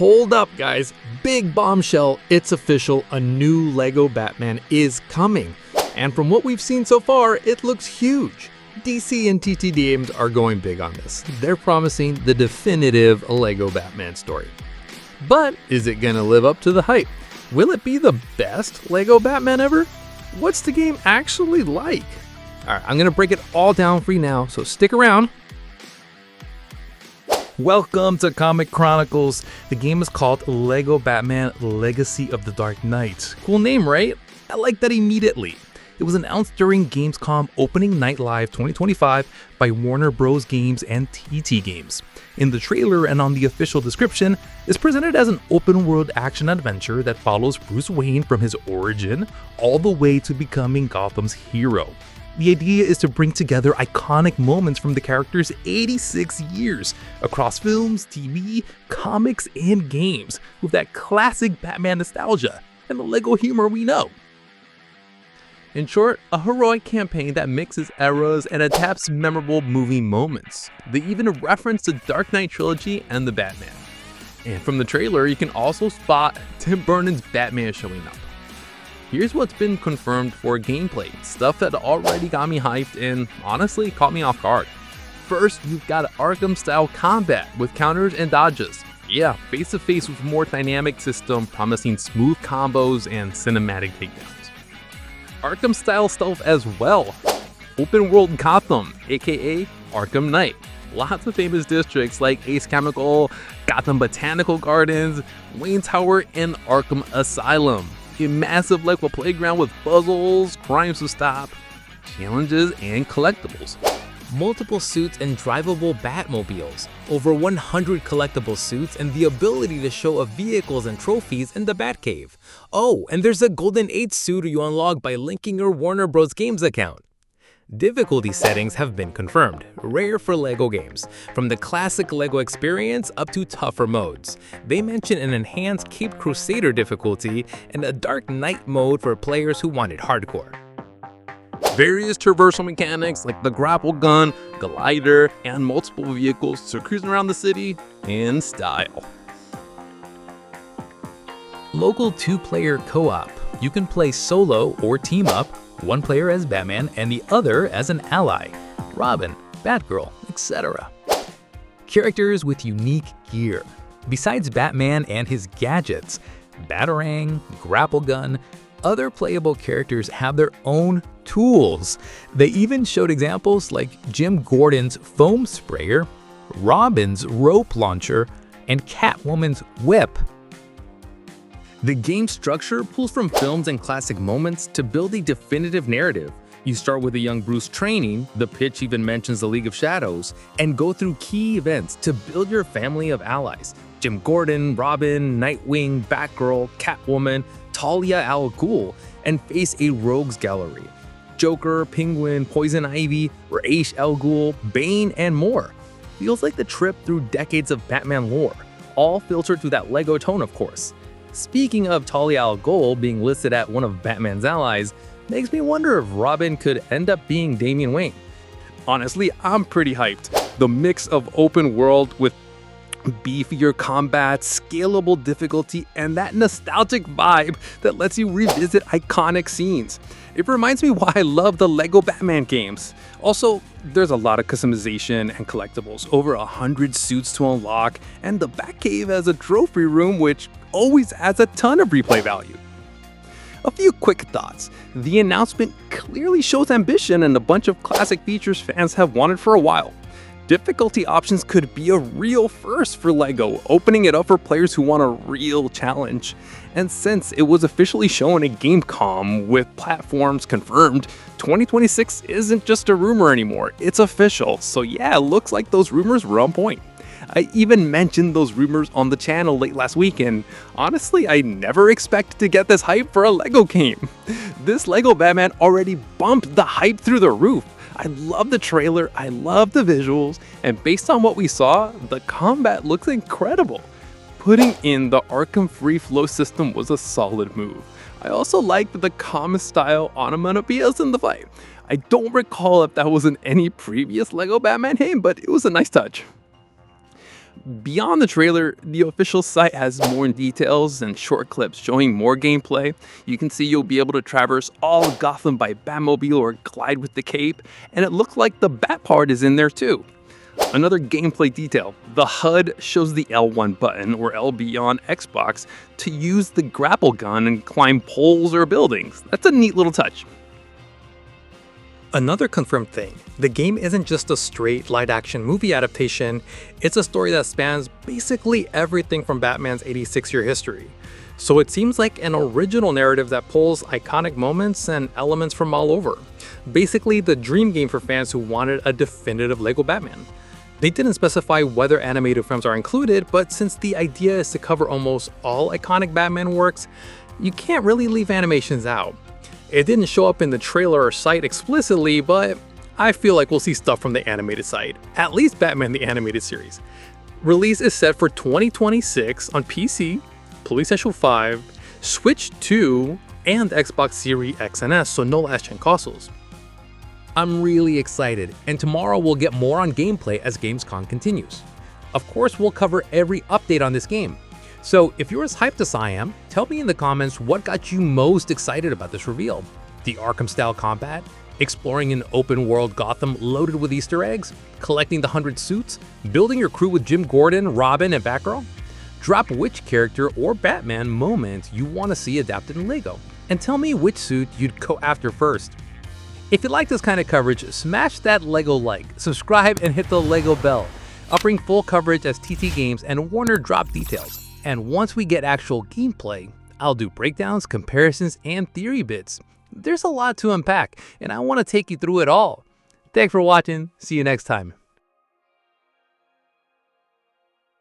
Hold up, guys. Big bombshell, it's official, a new LEGO Batman is coming. And from what we've seen so far, it looks huge. DC and TT Games are going big on this. They're promising the definitive LEGO Batman story. But is it gonna live up to the hype? Will it be the best LEGO Batman ever? What's the game actually like? Alright, I'm gonna break it all down for you now, so stick around. Welcome to Comic Chronicles. The game is called LEGO Batman Legacy of the Dark Knight. Cool name, right? I like that immediately. It was announced during Gamescom Opening Night Live 2025 by Warner Bros. Games and TT Games. In the trailer and on the official description, it's presented as an open-world action-adventure that follows Bruce Wayne from his origin all the way to becoming Gotham's hero. The idea is to bring together iconic moments from the character's 86 years across films, TV, comics, and games with that classic Batman nostalgia and the LEGO humor we know. In short, a heroic campaign that mixes eras and adapts memorable movie moments. They even reference the Dark Knight trilogy and the Batman. And from the trailer, you can also spot Tim Burton's Batman showing up. Here's what's been confirmed for gameplay, stuff that already got me hyped and honestly caught me off guard. First, you've got Arkham-style combat with counters and dodges. Yeah, face-to-face with a more dynamic system promising smooth combos and cinematic takedowns. Arkham-style stealth as well. Open-world Gotham, aka Arkham Knight. Lots of famous districts like Ace Chemical, Gotham Botanical Gardens, Wayne Tower, and Arkham Asylum. A massive LEGO playground with puzzles, crimes to stop, challenges, and collectibles. Multiple suits and drivable Batmobiles, over 100 collectible suits, and the ability to show off vehicles and trophies in the Batcave. Oh, and there's a Golden 8 suit you unlock by linking your Warner Bros. Games account. Difficulty settings have been confirmed, rare for LEGO games, from the classic LEGO experience up to tougher modes. They mention an enhanced Caped Crusader difficulty and a Dark Knight mode for players who wanted hardcore. Various traversal mechanics like the grapple gun, glider, and multiple vehicles to cruise around the city in style. Local 2-player co-op. You can play solo or team up, one player as Batman and the other as an ally, Robin, Batgirl, etc. Characters with unique gear. Besides Batman and his gadgets, Batarang, grapple gun, other playable characters have their own tools. They even showed examples like Jim Gordon's foam sprayer, Robin's rope launcher, and Catwoman's whip. The game structure pulls from films and classic moments to build a definitive narrative. You start with a young Bruce training, the pitch even mentions the League of Shadows, and go through key events to build your family of allies. Jim Gordon, Robin, Nightwing, Batgirl, Catwoman, Talia al Ghul, and face a rogues gallery. Joker, Penguin, Poison Ivy, Ra's al Ghul, Bane, and more. Feels like the trip through decades of Batman lore, all filtered through that LEGO tone, of course. Speaking of Talia al Ghul being listed at one of Batman's allies, makes me wonder if Robin could end up being Damian Wayne. Honestly, I'm pretty hyped. The mix of open world with beefier combat, scalable difficulty, and that nostalgic vibe that lets you revisit iconic scenes. It reminds me why I love the LEGO Batman games. Also, there's a lot of customization and collectibles, over 100 suits to unlock, and the Batcave has a trophy room which always adds a ton of replay value. A few quick thoughts. The announcement clearly shows ambition and a bunch of classic features fans have wanted for a while. Difficulty options could be a real first for LEGO, opening it up for players who want a real challenge. And since it was officially shown at Gamescom with platforms confirmed, 2026 isn't just a rumor anymore, it's official. So yeah, it looks like those rumors were on point. I even mentioned those rumors on the channel late last week, and honestly, I never expected to get this hype for a LEGO game. This LEGO Batman already bumped the hype through the roof. I love the trailer, I love the visuals, and based on what we saw, the combat looks incredible. Putting in the Arkham free flow system was a solid move. I also liked the comic style onomatopoeias in the fight. I don't recall if that was in any previous LEGO Batman game, but it was a nice touch. Beyond the trailer, the official site has more details and short clips showing more gameplay. You can see you'll be able to traverse all of Gotham by Batmobile or glide with the cape, and it looks like the Bat part is in there too. Another gameplay detail, the HUD shows the L1 button or LB on Xbox to use the grapple gun and climb poles or buildings. That's a neat little touch. Another confirmed thing, the game isn't just a straight live-action movie adaptation, it's a story that spans basically everything from Batman's 86-year history. So it seems like an original narrative that pulls iconic moments and elements from all over. Basically the dream game for fans who wanted a definitive LEGO Batman. They didn't specify whether animated films are included, but since the idea is to cover almost all iconic Batman works, you can't really leave animations out. It didn't show up in the trailer or site explicitly, but I feel like we'll see stuff from the animated side, at least Batman the Animated Series. Release is set for 2026 on PC, PlayStation 5, Switch 2, and Xbox Series X and S, so no last-gen consoles. I'm really excited, and tomorrow we'll get more on gameplay as Gamescom continues. Of course, we'll cover every update on this game. So if you're as hyped as I am, tell me in the comments what got you most excited about this reveal. The Arkham-style combat? Exploring an open-world Gotham loaded with Easter eggs? Collecting the 100 suits? Building your crew with Jim Gordon, Robin, and Batgirl? Drop which character or Batman moment you want to see adapted in LEGO, and tell me which suit you'd go after first. If you like this kind of coverage, smash that LEGO like, subscribe, and hit the LEGO bell. I'll bring full coverage as TT Games and Warner drop details. And once we get actual gameplay, I'll do breakdowns, comparisons, and theory bits. There's a lot to unpack, and I want to take you through it all. Thanks for watching. See you next time.